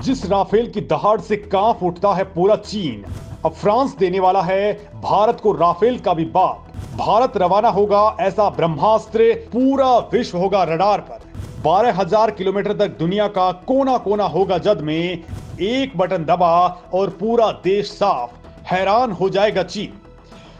जिस राफेल की दहाड़ से कांप उठता है पूरा चीन, अब फ्रांस देने वाला है भारत को राफेल का भी बाप। भारत रवाना होगा ऐसा ब्रह्मास्त्र, पूरा विश्व होगा रडार पर। 12,000 किलोमीटर तक दुनिया का कोना कोना होगा जद में। एक बटन दबा और पूरा देश साफ, हैरान हो जाएगा चीन।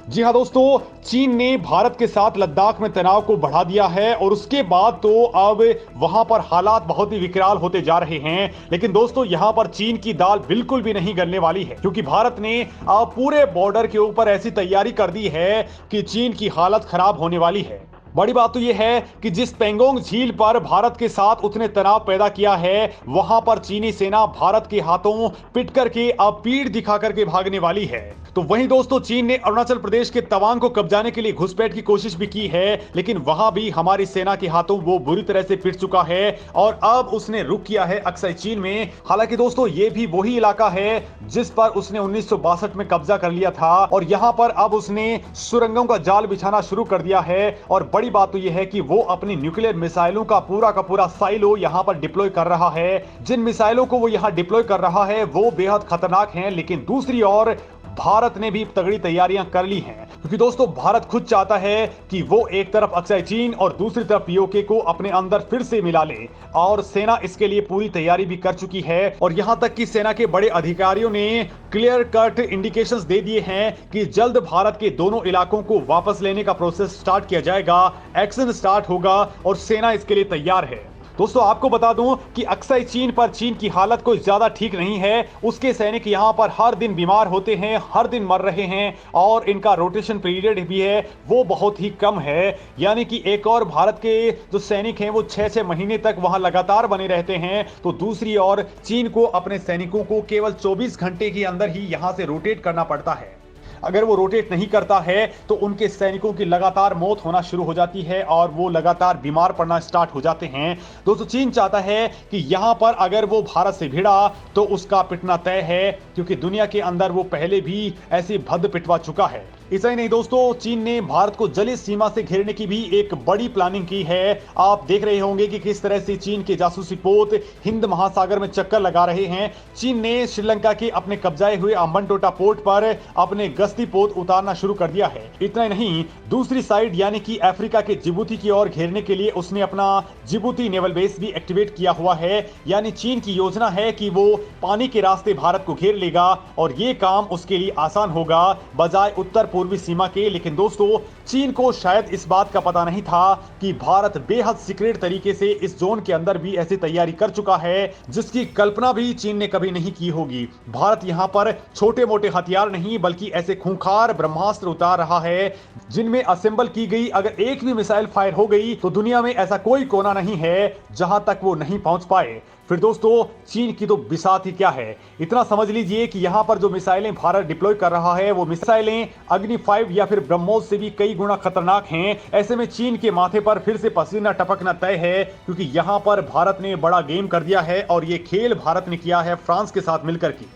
जी हां दोस्तों, चीन ने भारत के साथ लद्दाख में तनाव को बढ़ा दिया है और उसके बाद तो अब वहां पर हालात बहुत ही विकराल होते जा रहे हैं। लेकिन दोस्तों, यहां पर चीन की दाल बिल्कुल भी नहीं गलने वाली है, क्योंकि भारत ने अब पूरे बॉर्डर के ऊपर ऐसी तैयारी कर दी है कि चीन की हालत खराब होने वाली है। बड़ी बात तो यह है कि जिस पेंगोंग झील पर भारत के साथ उसने तनाव पैदा किया है, वहां पर चीनी सेना भारत के हाथों पिट करके अब पीठ दिखा करके भागने वाली है। तो वहीं दोस्तों, चीन ने अरुणाचल प्रदेश के तवांग को कब्जाने के लिए घुसपैठ की कोशिश भी की है, लेकिन वहां भी हमारी सेना के हाथों वो बुरी तरह से पिट चुका है और अब उसने रुक किया है अक्साई चीन में। हालांकि दोस्तों, ये भी वही इलाका है जिस पर उसने 1962 में कब्जा कर लिया था और यहां पर अब उसने सुरंगों का जाल बिछाना शुरू कर दिया है। और बड़ी बात तो यह है कि वो अपनी न्यूक्लियर मिसाइलों का पूरा साइलो यहां पर डिप्लॉय कर रहा है। जिन मिसाइलों को वो यहां डिप्लॉय कर रहा है वो बेहद खतरनाक हैं, लेकिन दूसरी ओर भारत ने भी तगड़ी तैयारियां कर ली हैं, क्योंकि दोस्तों भारत खुद चाहता है कि वो एक तरफ अक्साई चीन और दूसरी तरफ पीओके को अपने अंदर फिर से मिला ले, और सेना इसके लिए पूरी तैयारी भी कर चुकी है। और यहां तक कि सेना के बड़े अधिकारियों ने क्लियर कट इंडिकेशंस दे दिए हैं कि जल्द भारत के दोनों इलाकों को वापस लेने का प्रोसेस स्टार्ट किया जाएगा, एक्शन स्टार्ट होगा और सेना इसके लिए तैयार है। दोस्तों, आपको बता दूं कि अक्साई चीन पर चीन की हालत कोई ज्यादा ठीक नहीं है। उसके सैनिक यहां पर हर दिन बीमार होते हैं, हर दिन मर रहे हैं और इनका रोटेशन पीरियड भी है वो बहुत ही कम है। यानी कि एक और भारत के जो सैनिक हैं वो 6-6 महीने तक वहां लगातार बने रहते हैं, तो दूसरी ओर चीन को अपने सैनिकों को केवल 24 घंटे के अंदर ही यहां से रोटेट करना पड़ता है। अगर वो रोटेट नहीं करता है तो उनके सैनिकों की लगातार मौत होना शुरू हो जाती है और वो लगातार बीमार पड़ना स्टार्ट हो जाते हैं। दोस्तों, चीन चाहता है कि यहां पर अगर वो भारत से भिड़ा तो उसका पिटना तय है, क्योंकि दुनिया के अंदर वो पहले भी ऐसे भद्द पिटवा चुका है। ऐसा ही नहीं दोस्तों, चीन ने भारत को जलीय सीमा से घेरने की भी एक बड़ी प्लानिंग की है। आप देख रहे होंगे कि किस तरह से चीन के जासूसी पोत हिंद महासागर में चक्कर लगा रहे हैं। चीन ने श्रीलंका के अपने कब्जाए हुए अंबनटोटा पोर्ट पर अपने गश्ती पोत उतारना शुरू कर दिया है। इतना ही नहीं, दूसरी साइड यानी कि अफ्रीका के जिबूती की ओर घेरने के लिए उसने अपना जिबूती नेवल बेस भी एक्टिवेट किया हुआ है। यानी चीन की योजना है कि वो पानी के रास्ते भारत को घेर लेगा और ये काम उसके लिए आसान होगा बजाय उत्तर पूर्वी सीमा के। लेकिन दोस्तों, चीन को शायद इस बात का पता नहीं था कि भारत बेहद सीक्रेट तरीके से इस जोन के अंदर भी ऐसी तैयारी कर चुका है जिसकी कल्पना भी चीन ने कभी नहीं की होगी। भारत यहां पर छोटे मोटे हथियार नहीं बल्कि ऐसे खूंखार ब्रह्मास्त्र उतार रहा है जिनमें असेंबल की गई अगर एक भी मिसाइल फायर हो गई तो दुनिया में ऐसा कोई कोना नहीं है जहां तक वो नहीं पहुंच पाए। फिर दोस्तों, चीन की तो बिसात ही क्या है। इतना समझ लीजिए कि यहां पर जो मिसाइलें भारत डिप्लॉय कर रहा है वो मिसाइलें अग्नि 5 या फिर ब्रह्मोस से भी कई गुना खतरनाक हैं। ऐसे में चीन के माथे पर फिर से पसीना टपकना तय है, क्योंकि यहां पर भारत ने बड़ा गेम कर दिया है और ये खेल भारत ने किया है फ्रांस के साथ मिलकर के।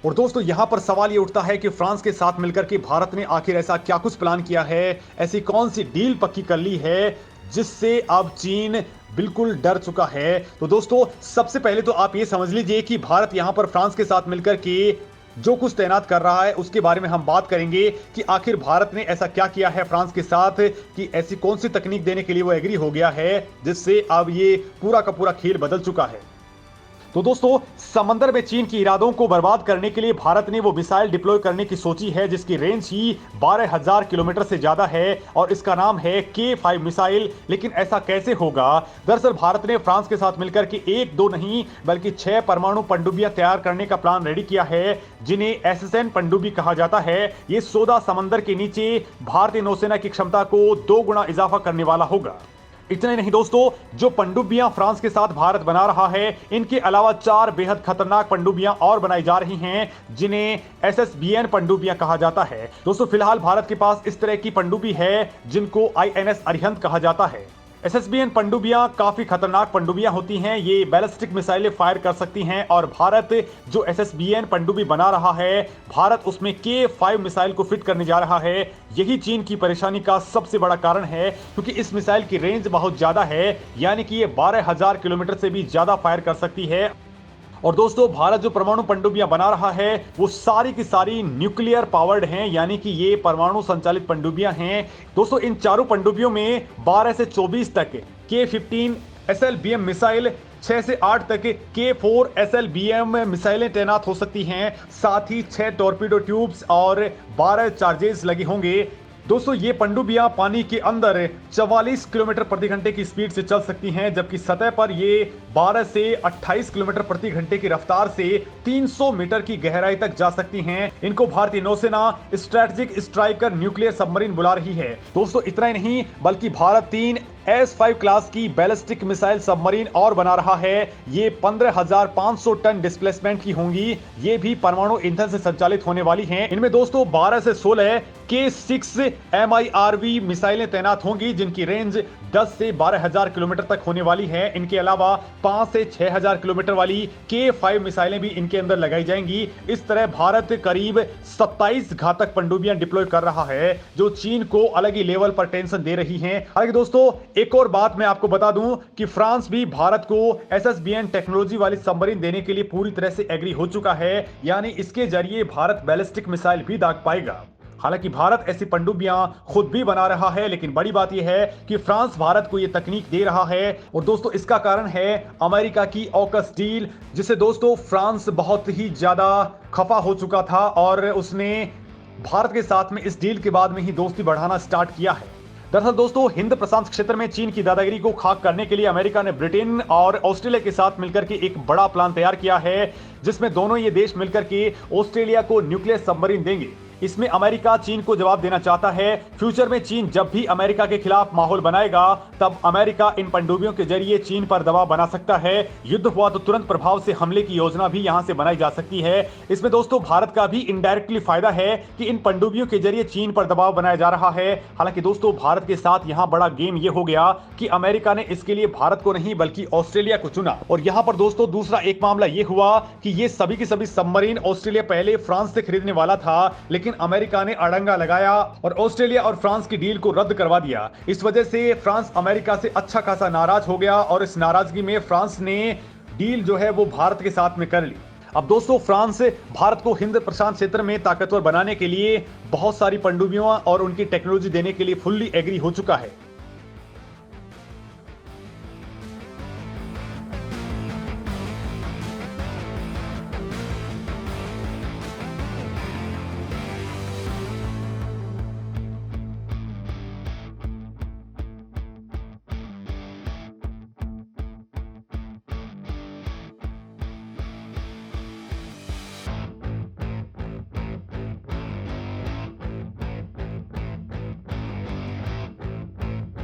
और दोस्तों, यहां पर सवाल ये उठता है कि फ्रांस के साथ मिलकर के भारत ने आखिर ऐसा क्या कुछ प्लान किया है, ऐसी कौन सी डील पक्की कर ली है जिससे अब चीन बिल्कुल डर चुका है। तो दोस्तों, सबसे पहले तो आप ये समझ लीजिए कि भारत यहां पर फ्रांस के साथ मिलकर के जो कुछ तैनात कर रहा है उसके बारे में हम बात करेंगे कि आखिर भारत ने ऐसा क्या किया है फ्रांस के साथ कि ऐसी कौन सी तकनीक देने के लिए वो एग्री हो गया है जिससे अब ये पूरा का पूरा खेल बदल चुका है। तो दोस्तों, समंदर में चीन के इरादों को बर्बाद करने के लिए भारत ने वो मिसाइल डिप्लॉय करने की सोची है जिसकी रेंज ही 12,000 किलोमीटर से ज्यादा है और इसका नाम है K5 मिसाइल। लेकिन ऐसा कैसे होगा? दरअसल भारत ने फ्रांस के साथ मिलकर के 1-2 नहीं बल्कि 6 परमाणु पनडुब्बियां तैयार करने का प्लान रेडी किया है, जिन्हें SSN पनडुब्बी कहा जाता है। ये सौदा समंदर के नीचे भारतीय नौसेना की क्षमता को 2 गुना इजाफा करने वाला होगा। इतना ही नहीं दोस्तों, जो पनडुब्बियां फ्रांस के साथ भारत बना रहा है, इनके अलावा 4 बेहद खतरनाक पनडुब्बियां और बनाई जा रही हैं जिन्हें SSBN पनडुब्बियां कहा जाता है। दोस्तों, फिलहाल भारत के पास इस तरह की पनडुब्बी है जिनको INS अरिहंत कहा जाता है। SSBN पनडुब्बियां काफी खतरनाक पनडुब्बियां होती हैं, ये बैलिस्टिक मिसाइलें फायर कर सकती हैं और भारत जो SSBN पनडुब्बी बना रहा है, भारत उसमें K5 मिसाइल को फिट करने जा रहा है। यही चीन की परेशानी का सबसे बड़ा कारण है, क्योंकि इस मिसाइल की रेंज बहुत ज्यादा है, यानी कि ये 12,000 किलोमीटर से भी ज्यादा फायर कर सकती है। और दोस्तों भारत जो परमाणु पनडुब्बियां बना रहा है वो सारी की सारी न्यूक्लियर पावर्ड हैं, यानी कि ये परमाणु संचालित पनडुब्बियां हैं। दोस्तों इन चारों पनडुब्बियों में 12 से 24 तक K-15 SLBM मिसाइल, 6 से 8 तक K-4 SLBM मिसाइलें तैनात हो सकती हैं। साथ ही 6 टॉर्पीडो ट्यूब्स और 12 चार्जेस लगे होंगे। दोस्तों ये पनडुब्बियां पानी के अंदर 44 किलोमीटर प्रति घंटे की स्पीड से चल सकती हैं, जबकि सतह पर ये 12 से 28 किलोमीटर प्रति घंटे की रफ्तार से 300 मीटर की गहराई तक जा सकती हैं। इनको भारतीय नौसेना स्ट्रेटेजिक स्ट्राइकर न्यूक्लियर सबमरीन बुला रही है। दोस्तों इतना ही नहीं बल्कि भारत 3 S5 क्लास की बैलिस्टिक मिसाइल सबमरीन और बना रहा है। ये 15,500 टन डिस्प्लेसमेंट की होंगी। ये भी परमाणु ईंधन से संचालित होने वाली हैं। इनमें दोस्तों 12 से 16 K-6 MIRV मिसाइलें तैनात होंगी, जिनकी रेंज 10 से 12,000 किलोमीटर तक होने वाली है। इनके अलावा 5 से 6,000 किलोमीटर वाली K-5 मिसाइलें भी इनके अंदर लगाई जाएंगी। इस तरह भारत करीब 27 घातक पनडुब्बियां डिप्लॉय कर रहा है, जो चीन को अलग ही लेवल पर टेंशन दे रही हैं। हालांकि दोस्तों एक और बात मैं आपको बता दूं कि फ्रांस भी भारत को SSBN टेक्नोलॉजी वाली सबमरीन देने के लिए पूरी तरह से एग्री हो चुका है, यानी इसके जरिए भारत बैलिस्टिक मिसाइल भी दाग पाएगा। हालांकि भारत ऐसी पनडुब्बियां खुद भी बना रहा है, लेकिन बड़ी बात यह है कि फ्रांस भारत को यह तकनीक दे रहा है। और दोस्तों इसका कारण है अमेरिका की ऑकस डील, जिसे दोस्तों फ्रांस बहुत ही ज्यादा खफा हो चुका था और उसने भारत के साथ में इस डील के बाद में ही दोस्ती बढ़ाना स्टार्ट किया है। दरअसल दोस्तों हिंद प्रशांत क्षेत्र में चीन की दादागिरी को खाक करने के लिए अमेरिका ने ब्रिटेन और ऑस्ट्रेलिया के साथ मिलकर के एक बड़ा प्लान तैयार किया है, जिसमें दोनों ये देश मिलकर के ऑस्ट्रेलिया को न्यूक्लियर सबमरीन देंगे। इसमें अमेरिका चीन को जवाब देना चाहता है। फ्यूचर में चीन जब भी अमेरिका के खिलाफ माहौल बनाएगा, तब अमेरिका इन पनडुब्बियों के जरिए चीन पर दबाव बना सकता है। युद्ध हुआ तो तुरंत प्रभाव से हमले की योजना भी यहां से बनाई जा सकती है। इसमें दोस्तों भारत का भी इनडायरेक्टली फायदा है कि इन पनडुब्बियों के जरिए चीन पर दबाव बनाया जा रहा है। हालांकि दोस्तों भारत के साथ यहां बड़ा गेम यह हो गया कि अमेरिका ने इसके लिए भारत को नहीं बल्कि ऑस्ट्रेलिया को चुना। और यहां पर दोस्तों दूसरा एक मामला यह हुआ कि ये सभी की सभी सबमरीन ऑस्ट्रेलिया पहले फ्रांस से खरीदने वाला था, लेकिन अमेरिका ने अड़ंगा लगाया और ऑस्ट्रेलिया और फ्रांस की डील को रद्द करवा दिया। इस वजह से फ्रांस अमेरिका से अच्छा खासा नाराज हो गया और इस नाराजगी में फ्रांस ने डील जो है वो भारत के साथ में कर ली। अब दोस्तों फ्रांस भारत को हिंद प्रशांत क्षेत्र में ताकतवर बनाने के लिए बहुत सारी पनडुब्बियों और उनकी टेक्नोलॉजी देने के लिए फुल्ली एग्री हो चुका है।